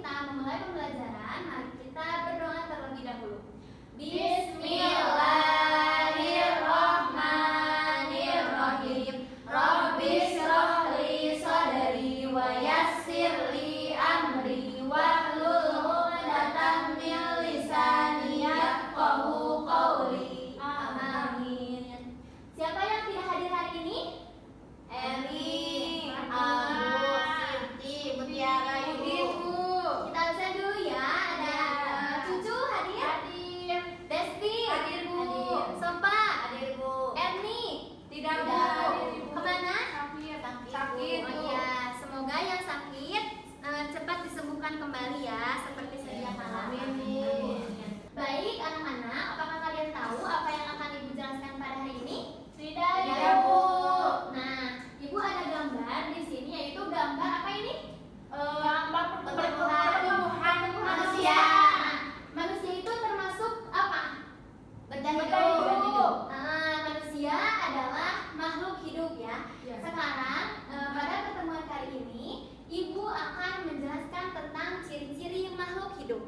kita memulai pembelajaran, mari kita berdoa terlebih dahulu. Bismillahirrahmanirrahim. Rabbishrah li sadri wa yassir li amri wahlul 'uqdatam min lisani yafqahu qawli. Amin. Siapa yang tidak hadir hari ini? Eri, Abu, Siti, Mutiara, Ibu. Kita absen dulu ya. Ada Cucu hadir? Hadir. Desti hadir, Bu. Sompa hadir, Bu. Erni tidak, Bu. Kemana? Sakit, Bu. Ya, semoga yang sakit cepat disembuhkan kembali ya, seperti sedia kala. Amin. Baik anak-anak, apakah kalian tahu apa yang akan Ibu jelaskan pada hari ini? Tidak, Bu. Nah, Ibu ada gambar di sini, yaitu gambar apa ini? Gambar pertumbuhan manusia. Manusia itu termasuk apa? Benda hidup. Manusia adalah makhluk hidup ya. Sekarang pada pertemuan kali ini, Ibu akan menjelaskan tentang ciri-ciri makhluk hidup.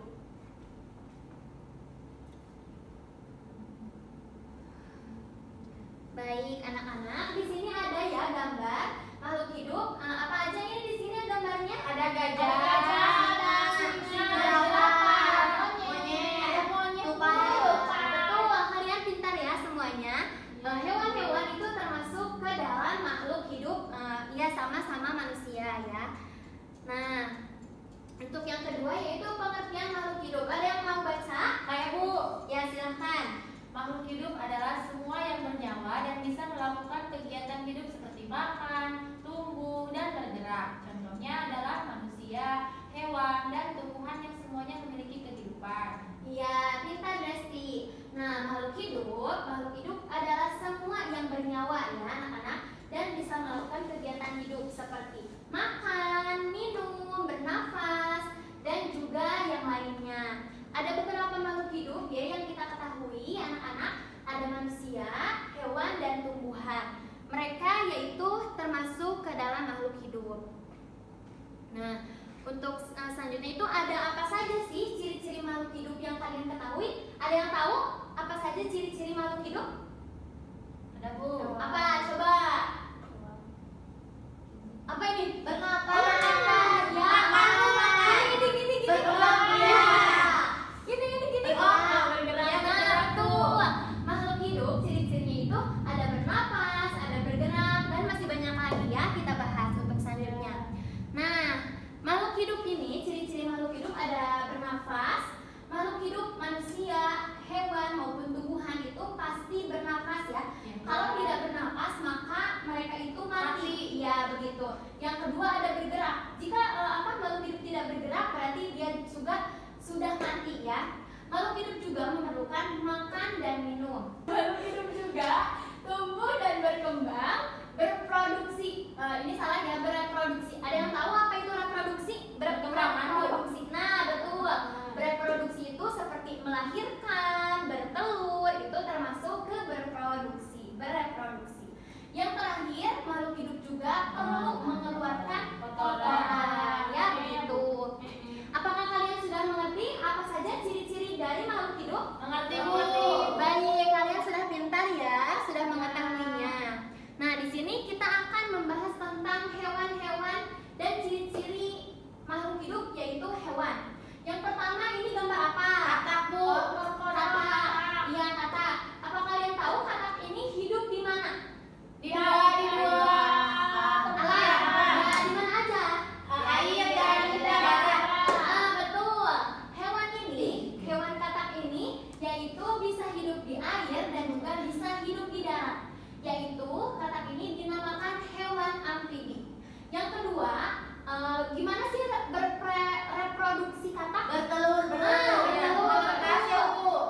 Baik anak-anak, di sini ada ya gambar makhluk hidup. Apa aja ini di sini gambarnya? Ada gajah, ada singa, monyet, ada monyet. Betul, kalian pintar ya semuanya. Hewan-hewan itu termasuk ke dalam makhluk hidup, ya sama-sama manusia ya. Nah, untuk yang kedua yaitu pengertian makhluk hidup. Ada yang mau baca? Kayak Bu? Ya silahkan. Makhluk hidup adalah semua yang bernyawa dan bisa melakukan kegiatan hidup seperti makan, tumbuh, dan bergerak. Contohnya adalah manusia, hewan, dan tumbuhan yang semuanya memiliki kehidupan. Iya, pintar Desti. Nah, makhluk hidup adalah semua yang bernyawa ya anak-anak, dan bisa melakukan kegiatan hidup seperti makan, minum, bernafas, dan juga yang lainnya. Ada beberapa makhluk hidup ya yang kita ketahui anak-anak, ada manusia, hewan, dan tumbuhan. Mereka yaitu termasuk ke dalam makhluk hidup. Nah, untuk selanjutnya itu ada apa saja sih ciri-ciri makhluk hidup yang kalian ketahui? Ada yang tahu apa saja ciri-ciri makhluk hidup? Ada, Bu. Apa? Coba. Apa ini? Bernafas. Ya, gini. Bergerak. Ya. Gini. Ya, betul. Makhluk hidup ciri-cirinya itu ada bernafas, ada bergerak, dan masih banyak lagi ya kita bahas untuk selanjutnya. Nah, makhluk hidup ini, ciri-ciri makhluk hidup ada bernafas. Makhluk hidup manusia, hewan maupun tumbuhan itu pasti bernafas ya. Kalau tidak bernafas maka mereka itu mati. Ya begitu. Yang kedua ada bergerak. Jika makhluk hidup tidak bergerak berarti dia juga sudah mati ya. Makhluk hidup juga memerlukan makan dan minum. Makhluk hidup juga tumbuh dan berkembang, berproduksi. Ini salah ya, bereproduksi. Ada yang tahu apa itu reproduksi? Bereproduksi. Nah, betul. Bereproduksi itu seperti melahirkan, bertelur, itu termasuk ke bereproduksi. Yang terakhir, makhluk hidup juga perlu mengeluarkan kotoran. Ya, begitu. Apakah kalian sudah mengerti apa saja ciri-ciri dari makhluk hidup? Mengerti, Bu. Baik, kalian sudah pintar ya, sudah mengetahuinya. Nah, di sini kita akan membahas tentang hewan-hewan dan ciri-ciri makhluk hidup yaitu hewan. Yang pertama ini gambar apa? Katak, Bu. Katak. Iya, katak. Apa kalian tahu katak ini hidup di mana? Di dua alam. Ya, di mana aja? Air dan darat. Betul. Hewan katak ini yaitu bisa hidup di air dan juga bisa hidup di darat. Yaitu katak ini dinamakan hewan amfibi. Yang kedua, gimana sih reproduksi katak? Bertelur.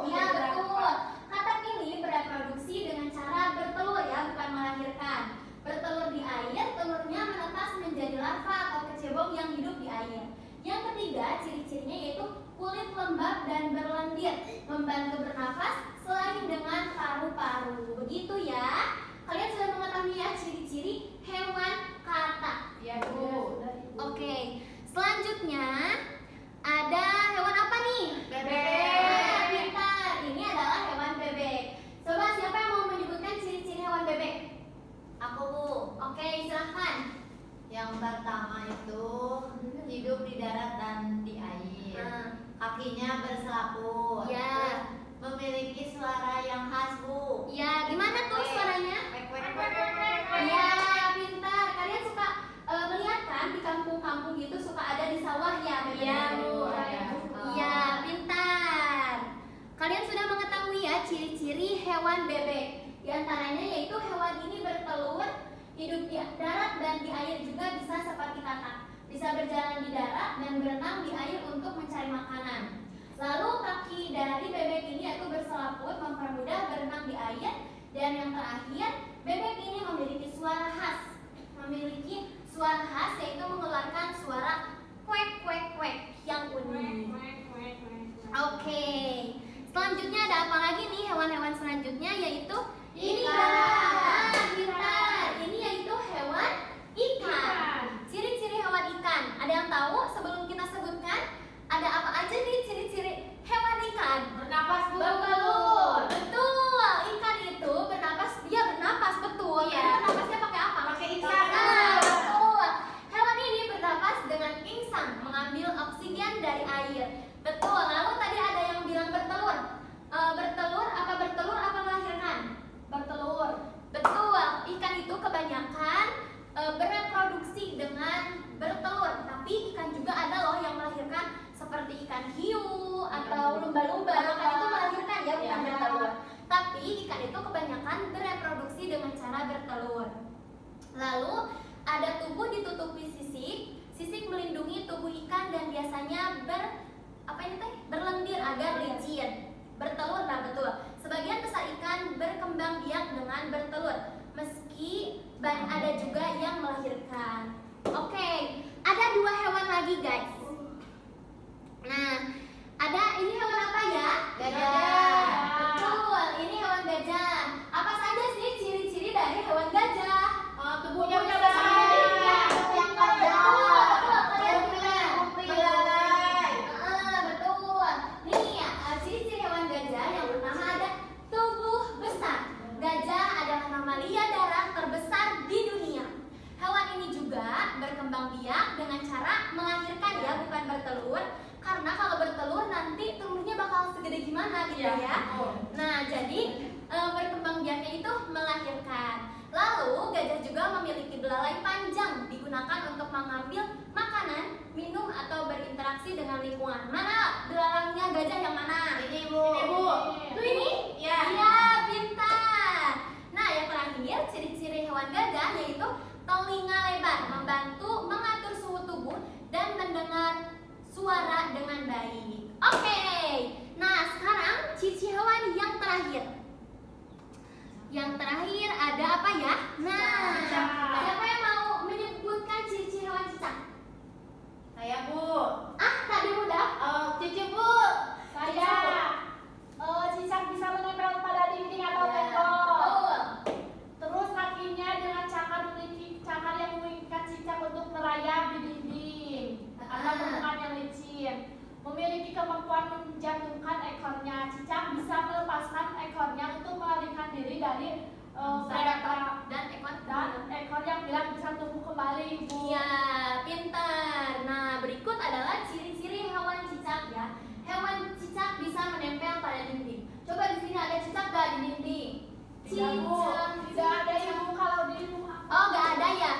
Iya, betul. Katak ini bereproduksi dengan cara bertelur ya, bukan melahirkan. Bertelur di air, telurnya menetas menjadi larva atau kecebong yang hidup di air. Yang ketiga, ciri-cirinya yaitu kulit lembab dan berlendir, membantu bernafas selain dengan paru-paru. Begitu ya. Kalian sudah mengetahui ya ciri-ciri hewan katak. Ya, Bu. Oke. Selanjutnya Bebek. Pintar. Ini adalah hewan bebek. Coba siapa yang mau menyebutkan ciri-ciri hewan bebek? Aku, Bu. Oke, silahkan. Yang pertama itu hidup di darat dan di air. Kakinya berselaput. Ya. Memiliki suara yang khas, Bu. Ya, gimana tuh suaranya? Kwek, kwek, kwek, kwek, kwek, kwek. Iya, pintar. Kalian suka melihat kan di kampung-kampung gitu suka ada di sawah ya? Iya, Bu. Iya, pintar. Kalian sudah mengetahui ya ciri-ciri hewan bebek. Di antaranya yaitu hewan ini bertelur, hidup di darat dan di air juga bisa seperti katak. Bisa berjalan di darat dan berenang di air untuk mencari makanan. Lalu kaki dari bebek ini yaitu berselaput mempermudah berenang di air. Dan yang terakhir, bebek ini memiliki suara khas. Memiliki suara khas yaitu mengeluarkan suara kwek kwek kwek yang unik. Oke. Selanjutnya ada apa lagi nih hewan-hewan selanjutnya yaitu ini Ikan. pintar. Ini yaitu hewan ikan. Ciri-ciri hewan ikan. Ada yang tahu sebelum kita sebutkan ada apa aja nih ciri-ciri hewan ikan? Bernapas, Bu. Bertelur. Betul. Ikan itu bernapas, dia bernapas betul. Iya. Tapi bernapasnya pakai apa? Pakai insang. Betul. Hewan ini bernapas dengan insang, mengambil oksigen dari air. Betul. Lalu tadi ada yang bilang bertelur. Bertelur apa melahirkan? Bertelur. Betul. Ikan itu kebanyakan bereproduksi dengan bertelur. Tapi ikan juga ada loh yang melahirkan seperti ikan hiu atau lumba-lumba. Ikan itu melahirkan ya, bukan Iya. bertelur. Tapi ikan itu kebanyakan bereproduksi dengan cara bertelur. Lalu ada tubuh ditutupi sisik. Sisik melindungi tubuh ikan dan biasanya berlendir agar licin. Bertelur, nah betul. Sebagian besar ikan berkembang biak dengan bertelur. Meski ada juga yang melahirkan. Oke, ada dua hewan lagi guys. Nah, ini hewan apa ya? Gajah. Betul, ini hewan gajah. Apa saja sih ciri-ciri dari hewan gajah? Tubuhnya Tubuhnya besar. besar. Yang panjang. Betul, kalian benar. Belai. Betul. Nih ya, ciri-ciri hewan gajah yang pertama ada tubuh besar. Gajah adalah mamalia darat terbesar di dunia. Hewan ini juga berkembang biak dengan cara melahirkan ya, bukan bertelur. Karena kalau bertelur nanti telurnya bakal segede gimana gitu Iya, ya. betul. Nah, jadi berkembang biaknya itu melahirkan. Lalu gajah juga memiliki belalai panjang digunakan untuk mengambil makanan, minum atau berinteraksi dengan lingkungan. Mana belalainya gajah yang mana? Ini, Bu. Ini, Bu. Tuh ini? Iya. Iya, pintar. Nah, yang terakhir ciri-ciri hewan gajah yaitu telinga lebar, membantu mengatur suhu tubuh dan mendengar suara dengan baik. Oke. Nah, sekarang ciri hewan yang terakhir. Yang terakhir ada apa ya? Nah, Cicak. siapa yang mau menyebutkan ciri-ciri hewan cicak? Saya, Bu. Tadi udah. Cici, Bu. Saya. Cicak bisa menempel pada dinding atau Ya. tembok. Betul. Terus kakinya dengan cakar memiliki cakar yang mengikat cicak untuk merayap di dinding atau permukaan yang licin. Memiliki kemampuan menjatuhkan ekornya. Cicak bisa melepaskan ekornya untuk melarikan diri dari predator Dan ekor dan ekor yang bilang bisa tumbuh kembali, Bu. Iya, pintar. Nah, berikut adalah ciri-ciri hewan cicak ya. Hewan cicak bisa menempel pada dinding. Coba di sini ada cicak gak di dinding? Tidak, Bu. Tidak ada, Ibu, kalau di rumah. Oh, gak ada ya?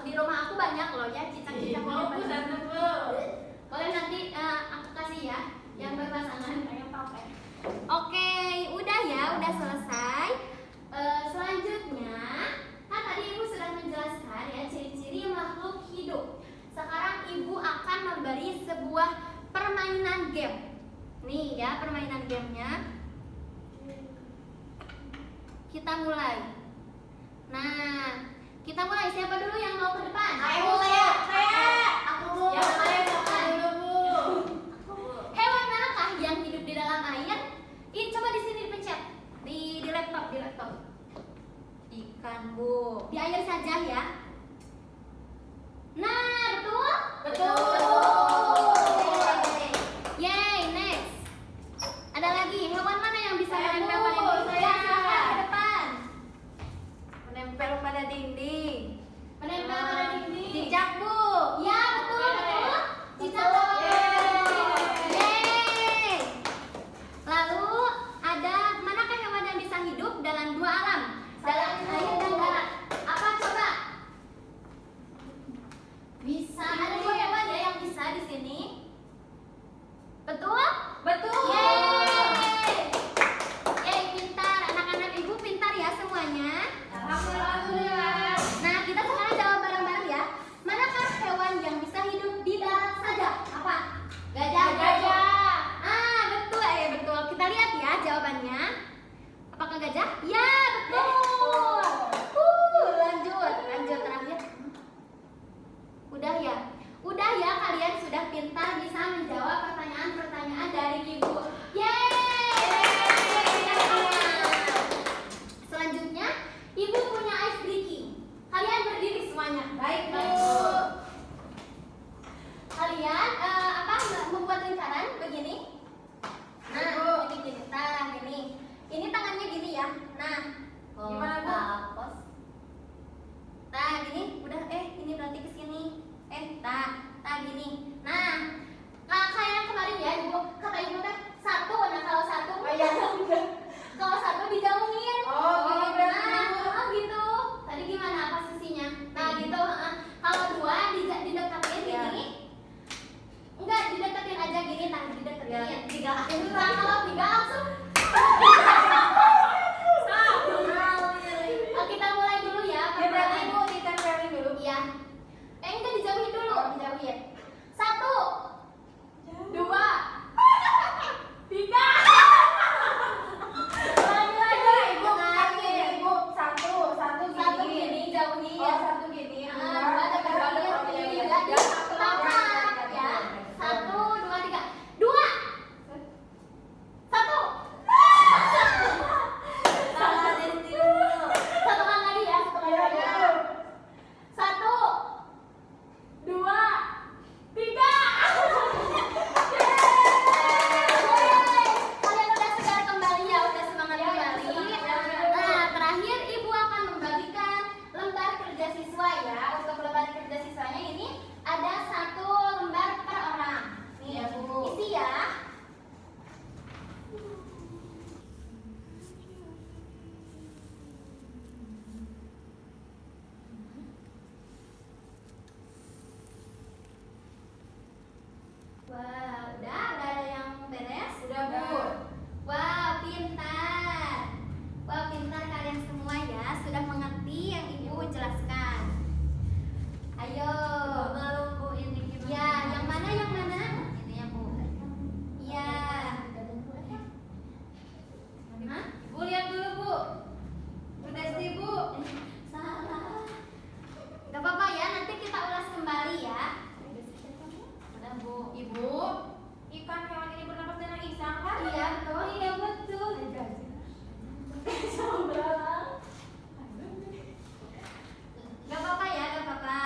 Di rumah aku banyak loh ya cicak-cicak. Ibu, Bu, satu, Bu. Boleh nanti aku kasih ya yang berpasangan kayak pakai. Oke, udah ya, udah selesai. Selanjutnya, kan tadi Ibu sudah menjelaskan ya ciri-ciri makhluk hidup. Sekarang Ibu akan memberi sebuah permainan game. Nih ya, permainan gamenya. Kita mulai. Nah, kita mulai. Siapa dulu yang mau ke depan? Ayo, saya. Aku, Bu. Ya, saya dulu, Bu. Hewan manakah yang hidup di dalam air? Coba di sini dipencet di laptop, Ikan, Bu. Di air saja ya. Nah, betul? Betul. Yay, next. bisa menjawab pertanyaan-pertanyaan dari ibu. Yeay! Selanjutnya, ibu punya ice breaking. Kalian berdiri semuanya. Baik, Bu. Kalian membuat lingkaran begini. Nah, gini. Nah, gini. Ini tangannya gini ya. Nah, gimana Bu? Kompos. Nah, gini. Udah ini berarti ke sini. Gini. Nah, kayak yang kemarin ya, Ibu. Kata Ibu kan satu. Nah, kalau satu kalau satu dijauhin. Oh, berarti nah, gitu. Tadi gimana posisinya? Nah, gitu. Kalau dua didekatin gini. Enggak, didekatin aja gini, didekatin. Ya, tiga. Nah, kalau tiga langsung. Kita mulai dulu ya. Berarti Ibu ditempelin dulu. Iya. Enggak, dijauhin dulu. Dijauhin. 1, 2, 3. Lagi. Ibu, Ibu, satu Satu gini, jauhin. Oh, satu gini. Dua, tiga. Tangkap ya. 1, 2, 3. 2. 1. Salah Desti dulu. Satu kali lagi ya. Satu, 2, 3. Kalian udah segar kembali ya, udah semangat kembali. Nah, terakhir Ibu akan membagikan lembar kerja siswa ya. Untuk lembar kerja siswanya ini ada 1 lembar per orang. Nih, Ya, Bu. isi ya. Wah, udah ada yang beres? Udah, Bu. Wah, pintar. Wah, pintar kalian semua ya, sudah mengerti yang Ibu jelaskan. Ayo. Belum Bu, ini gimana? Ya, yang mana? Ini ya Bu. Iya. Hah? Bu, lihat dulu, Bu. Bu Desti, Bu. Salah. Gak apa-apa ya, nanti kita ulas kembali ya. Udah Bu. Ibu, ikan hewan ini bernapas dengan insang kan? Iya, betul. Iya, betul. Gak apa-apa ya, gak apa-apa.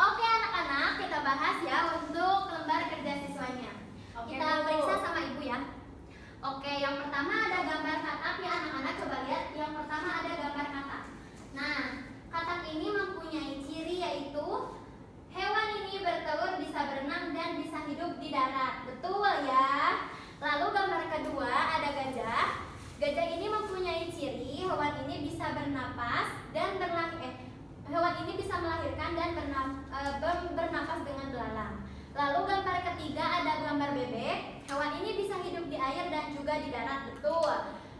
Oke anak-anak, kita bahas ya untuk lembar kerja siswanya. Oke, Kita Bu. periksa sama Ibu ya. Oke, yang pertama ada gambar katak ya anak-anak, coba lihat. Yang pertama ada gambar katak. Nah, katak ini mempunyai ciri yaitu hewan ini bertelur, bisa berenang, dan bisa hidup di darat. Betul ya. Lalu gambar kedua ada gajah. Gajah ini mempunyai ciri hewan ini bisa bernapas dan hewan ini bisa melahirkan dan bernapas dengan belalang. Lalu gambar ketiga ada gambar bebek. Hewan ini bisa hidup di air dan juga di darat. Betul.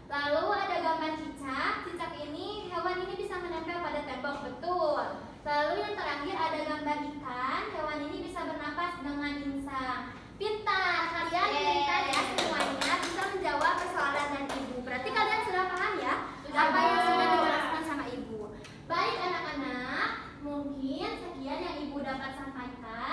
Lalu ada gambar cicak. Cicak ini hewan ini bisa menempel pada tembok. Betul. Lalu yang terakhir ada gambar ikan. Hewan ini bisa bernapas dengan insang. Pintar, kalian pintar ya semuanya, bisa menjawab persoalan dan Ibu. Berarti kalian sudah paham ya apa yang sudah dijelaskan sama Ibu. Baik anak-anak, mungkin sekian yang Ibu dapat sampaikan.